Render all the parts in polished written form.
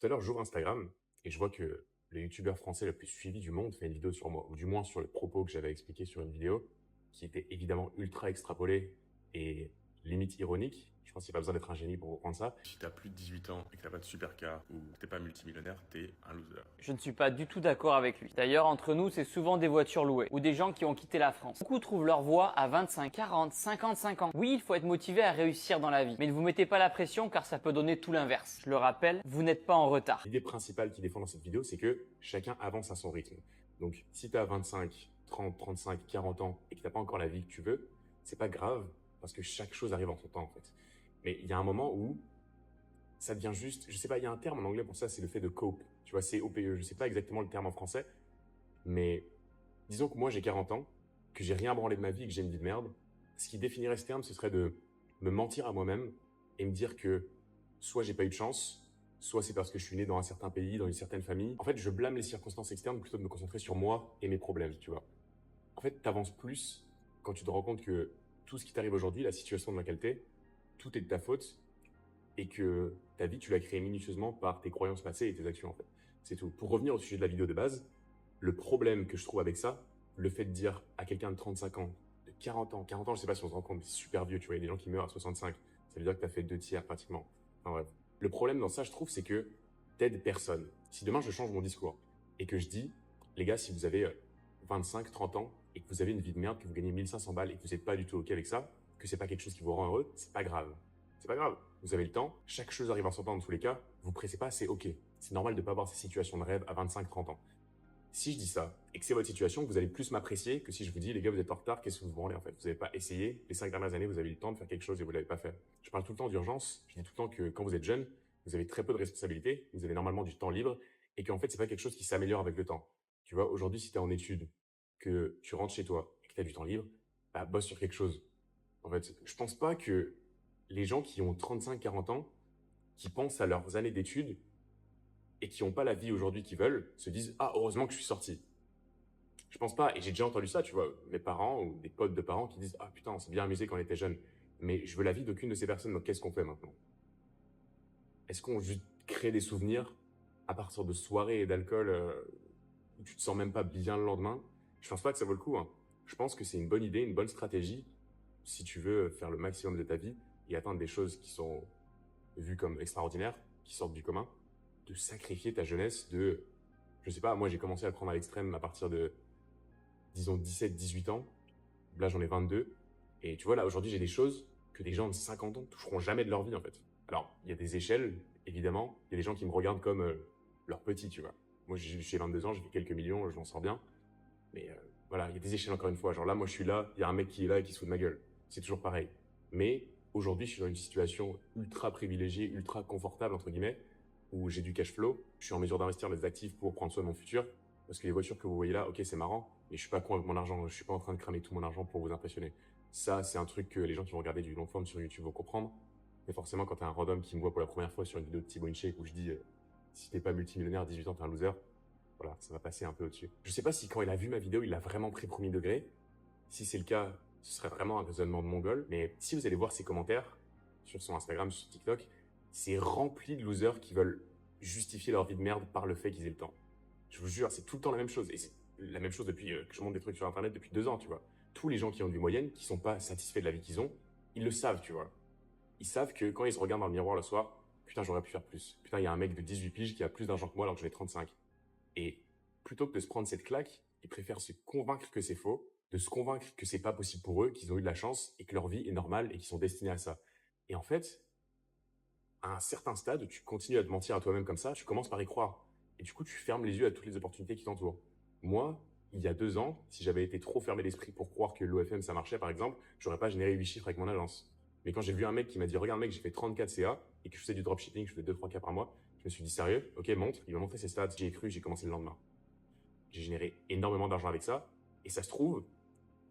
Tout à l'heure, j'ouvre Instagram et je vois que le youtubeur français le plus suivi du monde fait une vidéo sur moi, ou du moins sur le propos que j'avais expliqué sur une vidéo, qui était évidemment ultra extrapolé et limite ironique. Je pense qu'il n'y a pas besoin d'être un génie pour comprendre ça. Si t'as plus de 18 ans et que t'as pas de supercar ou que t'es pas multimillionnaire, t'es un loser. Je ne suis pas du tout d'accord avec lui. D'ailleurs, entre nous, c'est souvent des voitures louées ou des gens qui ont quitté la France. Beaucoup trouvent leur voie à 25, 40, 55 ans. Oui, il faut être motivé à réussir dans la vie, mais ne vous mettez pas la pression car ça peut donner tout l'inverse. Je le rappelle, vous n'êtes pas en retard. L'idée principale qu'il défend dans cette vidéo, c'est que chacun avance à son rythme. Donc, si tu as 25, 30, 35, 40 ans et que tu n'as pas encore la vie que tu veux, c'est pas grave parce que chaque chose arrive en son temps, en fait. Mais il y a un moment où ça devient juste, je sais pas, il y a un terme en anglais pour ça, c'est le fait de cope. Tu vois, c'est COPE, je sais pas exactement le terme en français, mais disons que moi j'ai 40 ans, que j'ai rien branlé de ma vie, que j'ai une vie de merde. Ce qui définirait ce terme, ce serait de me mentir à moi-même et me dire que soit j'ai pas eu de chance, soit c'est parce que je suis né dans un certain pays, dans une certaine famille. En fait, je blâme les circonstances externes plutôt que de me concentrer sur moi et mes problèmes, tu vois. En fait, t'avances plus quand tu te rends compte que tout ce qui t'arrive aujourd'hui, la situation dans laquelle t'es, tout est de ta faute et que ta vie, tu l'as créée minutieusement par tes croyances passées et tes actions, en fait. C'est tout. Pour revenir au sujet de la vidéo de base, le problème que je trouve avec ça, le fait de dire à quelqu'un de 35 ans, de 40 ans, je sais pas si on se rend compte, mais c'est super vieux, tu vois, il y a des gens qui meurent à 65. Ça veut dire que tu as fait 2 tiers pratiquement. Enfin bref. Le problème dans ça, je trouve, c'est que t'aides personne. Si demain je change mon discours et que je dis, les gars, si vous avez 25, 30 ans et que vous avez une vie de merde, que vous gagnez 1500 balles et que vous n'êtes pas du tout OK avec ça, que c'est pas quelque chose qui vous rend heureux, c'est pas grave. C'est pas grave. Vous avez le temps. Chaque chose arrive en son temps dans tous les cas. Vous pressez pas, c'est OK. C'est normal de pas avoir ces situations de rêve à 25, 30 ans. Si je dis ça et que c'est votre situation, vous allez plus m'apprécier que si je vous dis, les gars, vous êtes en retard, qu'est-ce que vous branlez en fait? Vous n'avez pas essayé. Les 5 dernières années, vous avez eu le temps de faire quelque chose et vous l'avez pas fait. Je parle tout le temps d'urgence. Je dis tout le temps que quand vous êtes jeune, vous avez très peu de responsabilités. Vous avez normalement du temps libre et qu'en fait, c'est pas quelque chose qui s'améliore avec le temps. Tu vois, aujourd'hui, si tu es en études, que tu rentres chez toi et que tu as du temps libre, bah, bosse sur quelque chose. En fait, je pense pas que les gens qui ont 35, 40 ans, qui pensent à leurs années d'études et qui n'ont pas la vie aujourd'hui qu'ils veulent, se disent ah heureusement que je suis sorti. Je pense pas, et j'ai déjà entendu ça, tu vois, mes parents ou des potes de parents qui disent ah putain on s'est bien amusé quand on était jeune, mais je veux la vie d'aucune de ces personnes, donc qu'est-ce qu'on fait maintenant? Est-ce qu'on juste crée des souvenirs à partir de soirées et d'alcool où tu te sens même pas bien le lendemain? Je pense pas que ça vaut le coup, hein. Je pense que c'est une bonne idée, une bonne stratégie si tu veux faire le maximum de ta vie et atteindre des choses qui sont vues comme extraordinaires, qui sortent du commun, de sacrifier ta jeunesse, de, je sais pas, moi j'ai commencé à le prendre à l'extrême à partir de, disons, 17, 18 ans. Là j'en ai 22. Et tu vois, là aujourd'hui j'ai des choses que des gens de 50 ans toucheront jamais de leur vie en fait. Alors, il y a des échelles, évidemment. Il y a des gens qui me regardent comme leur petit, tu vois. Moi j'ai 22 ans, j'ai fait quelques millions, je m'en sors bien. Mais voilà, il y a des échelles encore une fois. Genre là, moi je suis là, il y a un mec qui est là et qui se fout de ma gueule. C'est toujours pareil. Mais aujourd'hui, je suis dans une situation ultra privilégiée, ultra confortable, entre guillemets, où j'ai du cash flow. Je suis en mesure d'investir dans des actifs pour prendre soin de mon futur. Parce que les voitures que vous voyez là, ok, c'est marrant, mais je suis pas con avec mon argent. Je suis pas en train de cramer tout mon argent pour vous impressionner. Ça, c'est un truc que les gens qui vont regarder du long form sur YouTube vont comprendre. Mais forcément, quand t'as un random qui me voit pour la première fois sur une vidéo de Thibaut InShape où je dis si t'es pas multimillionnaire à 18 ans, t'es un loser. Voilà, ça va passer un peu au-dessus. Je sais pas si quand il a vu ma vidéo, il l'a vraiment pris premier degré. Si c'est le cas, ce serait vraiment un raisonnement de mongol. Mais si vous allez voir ses commentaires sur son Instagram, sur TikTok, c'est rempli de losers qui veulent justifier leur vie de merde par le fait qu'ils aient le temps. Je vous jure, c'est tout le temps la même chose. Et c'est la même chose depuis que je monte des trucs sur Internet depuis 2 ans, tu vois. Tous les gens qui ont une vie moyenne, qui sont pas satisfaits de la vie qu'ils ont, ils le savent, tu vois. Ils savent que quand ils se regardent dans le miroir le soir, putain, j'aurais pu faire plus. Putain, il y a un mec de 18 piges qui a plus d'argent que moi alors que j'en ai 35. Et plutôt que de se prendre cette claque, ils préfèrent se convaincre que c'est faux, de se convaincre que c'est pas possible pour eux, qu'ils ont eu de la chance et que leur vie est normale et qu'ils sont destinés à ça. Et en fait, à un certain stade, tu continues à te mentir à toi-même comme ça, tu commences par y croire. Et du coup, tu fermes les yeux à toutes les opportunités qui t'entourent. Moi, il y a 2 ans, si j'avais été trop fermé d'esprit pour croire que l'OFM ça marchait, par exemple, j'aurais pas généré 8 chiffres avec mon agence. Mais quand j'ai vu un mec qui m'a dit, regarde mec, j'ai fait 34 CA et que je faisais du dropshipping, je fais 2-3 cas par mois, je me suis dit, sérieux? Ok, montre. Il m'a montré ses stats, j'y ai cru, j'ai commencé le lendemain. J'ai généré énormément d'argent avec ça. Et ça se trouve,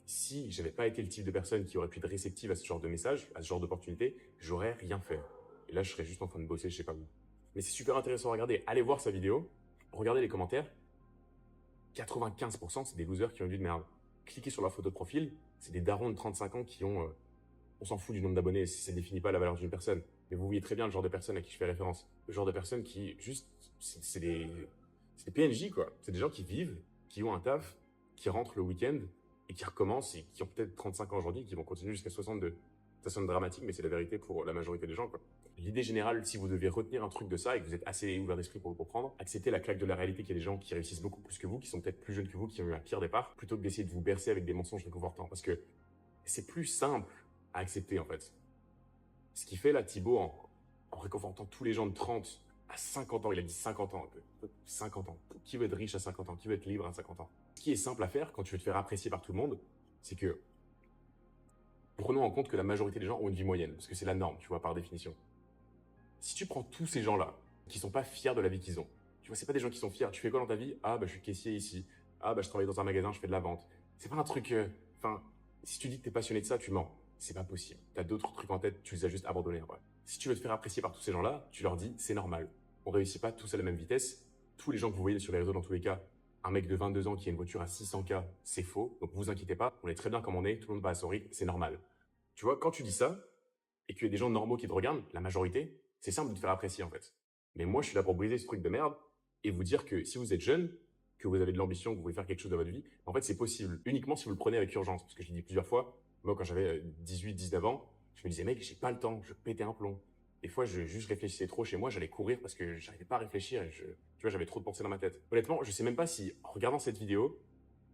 si j'avais pas été le type de personne qui aurait pu être réceptive à ce genre de message, à ce genre d'opportunité, j'aurais rien fait. Et là, je serais juste en train de bosser, je sais pas où. Mais c'est super intéressant à regarder. Allez voir sa vidéo, regardez les commentaires. 95%, c'est des losers qui ont une vie de merde. Cliquez sur leur photo de profil, c'est des darons de 35 ans qui ont... on s'en fout du nombre d'abonnés, ça définit pas la valeur d'une personne. Mais vous voyez très bien le genre de personne à qui je fais référence. Le genre de personne qui juste c'est des PNJ, quoi. C'est des gens qui vivent, qui ont un taf, qui rentrent le week-end et qui recommencent et qui ont peut-être 35 ans aujourd'hui et qui vont continuer jusqu'à 62. Ça sonne dramatique, mais c'est la vérité pour la majorité des gens, quoi. L'idée générale, si vous devez retenir un truc de ça et que vous êtes assez ouvert d'esprit pour le comprendre, acceptez la claque de la réalité qu'il y a des gens qui réussissent beaucoup plus que vous, qui sont peut-être plus jeunes que vous, qui ont eu un pire départ, plutôt que d'essayer de vous bercer avec des mensonges réconfortants. Parce que c'est plus simple à accepter, en fait. Ce qu'il fait là, Thibaut, en réconfortant tous les gens de 30 à 50 ans, il a dit 50 ans, un peu. 50 ans. Qui veut être riche à 50 ans? Qui veut être libre à 50 ans? Ce qui est simple à faire quand tu veux te faire apprécier par tout le monde, c'est que prenons en compte que la majorité des gens ont une vie moyenne, parce que c'est la norme, tu vois, par définition. Si tu prends tous ces gens-là, qui sont pas fiers de la vie qu'ils ont, tu vois, c'est pas des gens qui sont fiers. Tu fais quoi dans ta vie? Ah, bah, je suis caissier ici. Ah, bah, je travaille dans un magasin, je fais de la vente. C'est pas un truc, enfin, si tu dis que t'es passionné de ça, tu mens. C'est pas possible. T'as d'autres trucs en tête, tu les as juste abandonnés, en vrai. Si tu veux te faire apprécier par tous ces gens-là, tu leur dis, c'est normal. On réussit pas tous à la même vitesse. Tous les gens que vous voyez sur les réseaux, dans tous les cas, un mec de 22 ans qui a une voiture à 600K, c'est faux. Donc, vous inquiétez pas. On est très bien comme on est. Tout le monde va à son rythme. C'est normal. Tu vois, quand tu dis ça, et qu'il y a des gens normaux qui te regardent, la majorité, c'est simple de te faire apprécier, en fait. Mais moi, je suis là pour briser ce truc de merde et vous dire que si vous êtes jeune, que vous avez de l'ambition, que vous voulez faire quelque chose de votre vie, en fait, c'est possible. Uniquement si vous le prenez avec urgence. Parce que je l'ai dit plusieurs fois, moi, quand j'avais 18, 19 ans, je me disais, mec, j'ai pas le temps, je pétais un plomb. Des fois, je juste réfléchissais trop chez moi, j'allais courir parce que j'arrivais pas à réfléchir et tu vois, j'avais trop de pensées dans ma tête. Honnêtement, je sais même pas si, en regardant cette vidéo,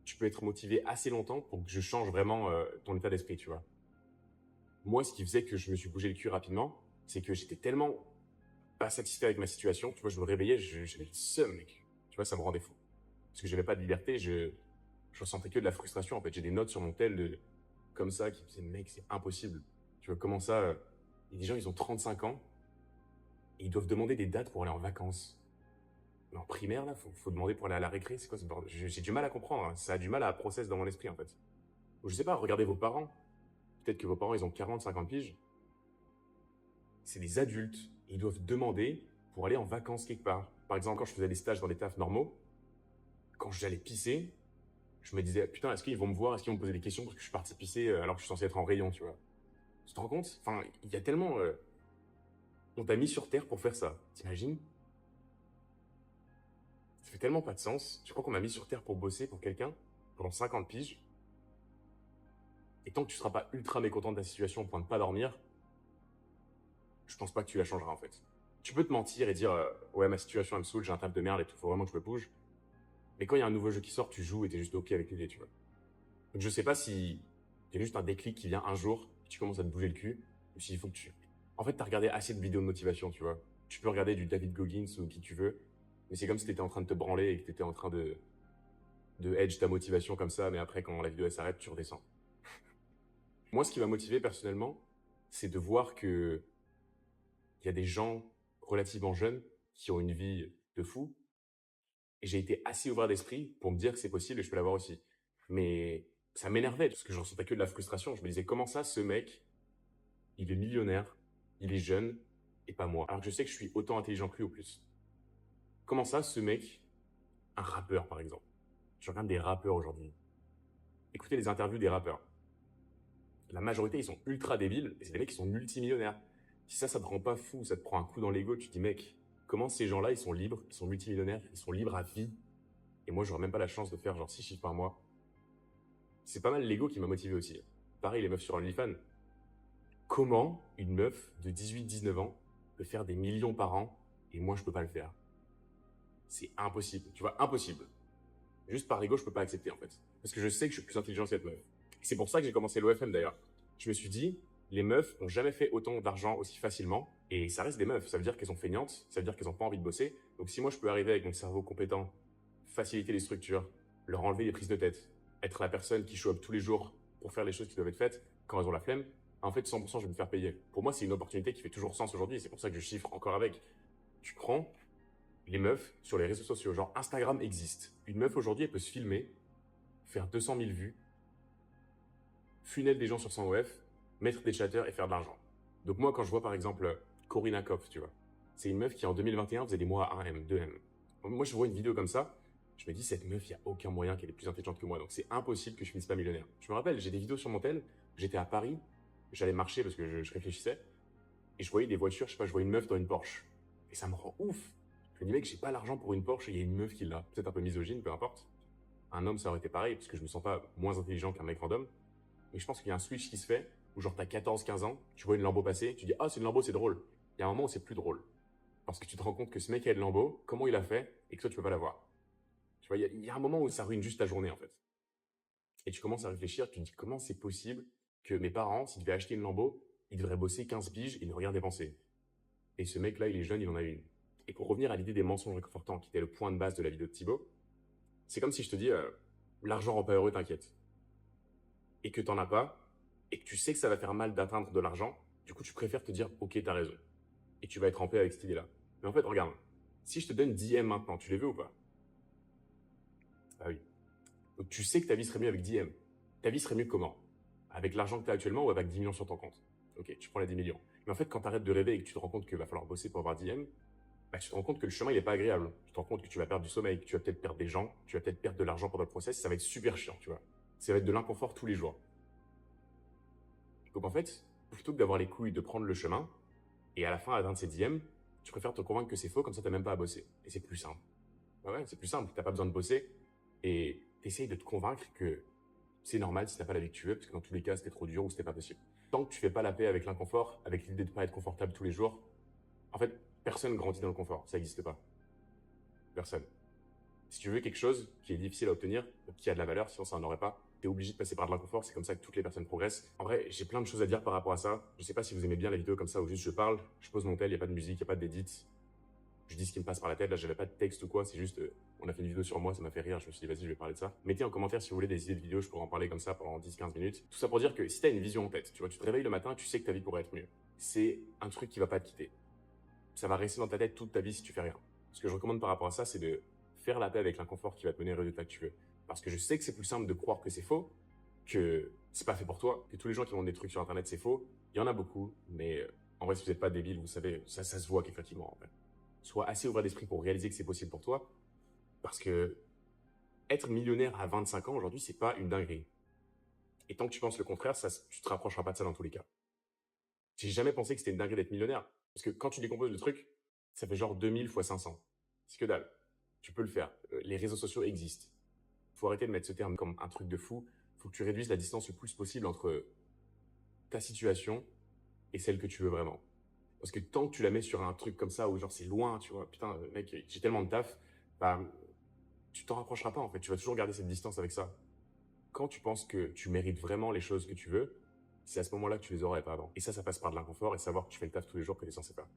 tu peux être motivé assez longtemps pour que je change vraiment ton état d'esprit, tu vois. Moi, ce qui faisait que je me suis bougé le cul rapidement, c'est que j'étais tellement pas satisfait avec ma situation. Tu vois, je me réveillais, j'avais le seum, mec. Tu vois, ça me rendait fou. Parce que j'avais pas de liberté, je ressentais que de la frustration. En fait, j'ai des notes sur mon tel comme ça qui me disaient, mec, c'est impossible. Tu vois, comment ça, il y a des gens, ils ont 35 ans et ils doivent demander des dates pour aller en vacances. Mais en primaire, là, faut demander pour aller à la récré. C'est quoi ce bordel? J'ai du mal à comprendre. Hein. Ça a du mal à process dans mon esprit, en fait. Ou je sais pas, regardez vos parents. Peut-être que vos parents, ils ont 40, 50 piges. C'est des adultes. Ils doivent demander pour aller en vacances quelque part. Par exemple, quand je faisais des stages dans des tafs normaux, quand j'allais pisser, je me disais, putain, est-ce qu'ils vont me voir? Est-ce qu'ils vont me poser des questions parce que je suis parti pisser alors que je suis censé être en rayon, tu vois? Tu te rends compte? Enfin, il y a tellement... on t'a mis sur Terre pour faire ça. T'imagines? Ça fait tellement pas de sens. Tu crois qu'on m'a mis sur Terre pour bosser pour quelqu'un pendant 50 piges? Et tant que tu seras pas ultra mécontent de ta situation au point de pas dormir, je pense pas que tu la changeras en fait. Tu peux te mentir et dire ouais, ma situation elle me saoule, j'ai un taf de merde et tout, faut vraiment que je me bouge. Mais quand il y a un nouveau jeu qui sort, tu joues et t'es juste ok avec l'idée, tu vois. Donc je sais pas si il y a juste un déclic qui vient un jour et tu commences à te bouger le cul, ou s'il faut que tu... En fait, t'as regardé assez de vidéos de motivation, tu vois. Tu peux regarder du David Goggins ou qui tu veux, mais c'est comme si t'étais en train de te branler et que t'étais en train de edge ta motivation comme ça, mais après quand la vidéo elle s'arrête, tu redescends. Moi, ce qui m'a motivé personnellement, c'est de voir que il y a des gens relativement jeunes qui ont une vie de fou. Et j'ai été assez ouvert d'esprit pour me dire que c'est possible et je peux l'avoir aussi. Mais ça m'énervait parce que je ressentais que de la frustration. Je me disais, comment ça, ce mec, il est millionnaire, il est jeune et pas moi. Alors que je sais que je suis autant intelligent que lui au plus. Comment ça, ce mec, un rappeur par exemple. Je regarde des rappeurs aujourd'hui. Écoutez les interviews des rappeurs. La majorité, ils sont ultra débiles et c'est des mecs qui sont multimillionnaires. Si ça te rend pas fou, ça te prend un coup dans l'ego, tu te dis, mec, comment ces gens-là, ils sont libres, ils sont multimillionnaires, ils sont libres à vie. Et moi, j'aurais même pas la chance de faire genre 6 chiffres par mois. C'est pas mal l'ego qui m'a motivé aussi. Pareil, les meufs sur OnlyFans. Comment une meuf de 18-19 ans peut faire des millions par an et moi, je peux pas le faire? C'est impossible. Tu vois, impossible. Juste par ego, je peux pas accepter en fait. Parce que je sais que je suis plus intelligent que cette meuf. C'est pour ça que j'ai commencé l'OFM d'ailleurs. Je me suis dit, les meufs n'ont jamais fait autant d'argent aussi facilement. Et ça reste des meufs. Ça veut dire qu'elles sont feignantes. Ça veut dire qu'elles n'ont pas envie de bosser. Donc si moi je peux arriver avec mon cerveau compétent, faciliter les structures, leur enlever les prises de tête, être la personne qui show up tous les jours pour faire les choses qui doivent être faites quand elles ont la flemme, en fait 100% je vais me faire payer. Pour moi c'est une opportunité qui fait toujours sens aujourd'hui et c'est pour ça que je chiffre encore avec. Tu prends les meufs sur les réseaux sociaux, genre Instagram existe. Une meuf aujourd'hui elle peut se filmer, faire 200 000 vues, funnel des gens sur son OF, mettre des chatters et faire de l'argent. Donc moi, quand je vois par exemple Corinna Kopf, tu vois, c'est une meuf qui en 2021 faisait des mois à 1M, 2M. Moi, je vois une vidéo comme ça, je me dis, cette meuf, il n'y a aucun moyen qu'elle est plus intelligente que moi, donc c'est impossible que je finisse pas millionnaire. Je me rappelle, j'ai des vidéos sur mon tel, j'étais à Paris, j'allais marcher parce que je réfléchissais, et je voyais des voitures, je sais pas, je voyais une meuf dans une Porsche. Et ça me rend ouf. Je me dis, mec, j'ai pas l'argent pour une Porsche et il y a une meuf qui l'a. Peut-être un peu misogyne, peu importe. Un homme, ça aurait été pareil, parce que je me sens pas moins intelligent qu'un mec random. Mais je pense qu'il y a un switch qui se fait, où genre t'as 14-15 ans, tu vois une Lambo passer, tu dis, ah, c'est une Lambo, c'est drôle. Il y a un moment où c'est plus drôle. Parce que tu te rends compte que ce mec a une Lambo, comment il a fait, et que toi, tu peux pas l'avoir. Tu vois, il y a un moment où ça ruine juste ta journée, en fait. Et tu commences à réfléchir, tu te dis, comment c'est possible que mes parents, s'ils devaient acheter une Lambo, ils devraient bosser 15 piges et ne rien dépenser. Et ce mec-là, il est jeune, il en a une. Et pour revenir à l'idée des mensonges réconfortants, qui était le point de base de la vidéo de Thibaut, c'est comme si je te dis, l'argent rend pas heureux, t'inquiète. Et que t'en as pas, et que tu sais que ça va faire mal d'atteindre de l'argent, du coup, tu préfères te dire, ok, t'as raison. Et tu vas être en paix avec cette idée-là. Mais en fait, regarde, si je te donne 10 M maintenant, tu les veux ou pas? Ah oui. Donc tu sais que ta vie serait mieux avec 10 M. Ta vie serait mieux comment? Avec l'argent que tu as actuellement ou avec 10 millions sur ton compte? Ok, tu prends les 10 millions. Mais en fait, quand tu arrêtes de rêver et que tu te rends compte qu'il va falloir bosser pour avoir 10 M, bah, tu te rends compte que le chemin, il est pas agréable. Tu te rends compte que tu vas perdre du sommeil, que tu vas peut-être perdre des gens, tu vas peut-être perdre de l'argent pendant le process, ça va être super chiant, tu vois. Ça va être de l'inconfort tous les jours. Donc en fait, plutôt que d'avoir les couilles de prendre le chemin, et à la fin, atteindre ces 10 M, tu préfères te convaincre que c'est faux, comme ça, t'as même pas à bosser. Et c'est plus simple. Ouais, c'est plus simple, t'as pas besoin de bosser, et t'essayes de te convaincre que c'est normal si t'as pas la vie que tu veux, parce que dans tous les cas, c'était trop dur ou c'était pas possible. Tant que tu fais pas la paix avec l'inconfort, avec l'idée de pas être confortable tous les jours, en fait, personne grandit dans le confort. Ça n'existe pas. Personne. Si tu veux quelque chose qui est difficile à obtenir, qui a de la valeur, sinon ça n'en aurait pas, t'es obligé de passer par de l'inconfort. C'est comme ça que toutes les personnes progressent. En vrai, j'ai plein de choses à dire par rapport à ça. Je sais pas si vous aimez bien les vidéos comme ça où juste je parle, je pose mon tel, il n'y a pas de musique, il n'y a pas d'édit. Je dis ce qui me passe par la tête. Là, j'avais pas de texte ou quoi. C'est juste, on a fait une vidéo sur moi, ça m'a fait rire. Je me suis dit, vas-y, je vais parler de ça. Mettez en commentaire si vous voulez des idées de vidéos. Je pourrais en parler comme ça pendant 10-15 minutes. Tout ça pour dire que si t'as une vision en tête, tu vois, tu te réveilles le matin, tu sais que ta vie pourrait être mieux. C'est un truc qui va pas te quitter. Ça va rester dans ta tête toute ta vie si tu fais rien. Ce que je recommande par rapport à ça, c'est de faire la paix avec l'inconfort qui va te mener au résultat que tu veux. Parce que je sais que c'est plus simple de croire que c'est faux, que c'est pas fait pour toi, que tous les gens qui vendent des trucs sur internet c'est faux. Il y en a beaucoup, mais en vrai, si vous n'êtes pas débile, vous savez, ça se voit qu'effectivement, en fait. Sois assez ouvert d'esprit pour réaliser que c'est possible pour toi. Parce que être millionnaire à 25 ans aujourd'hui, c'est pas une dinguerie. Et tant que tu penses le contraire, tu te rapprocheras pas de ça dans tous les cas. J'ai jamais pensé que c'était une dinguerie d'être millionnaire. Parce que quand tu décomposes le truc, ça fait genre 2000 fois 500. C'est que dalle. Tu peux le faire. Les réseaux sociaux existent. Faut arrêter de mettre ce terme comme un truc de fou. Faut que tu réduises la distance le plus possible entre ta situation et celle que tu veux vraiment. Parce que tant que tu la mets sur un truc comme ça, où genre c'est loin, tu vois, putain, mec, j'ai tellement de taf, bah, tu t'en rapprocheras pas en fait. Tu vas toujours garder cette distance avec ça. Quand tu penses que tu mérites vraiment les choses que tu veux, c'est à ce moment-là que tu les aurais pas avant. Et ça passe par de l'inconfort et savoir que tu fais le taf tous les jours que tu es censé faire.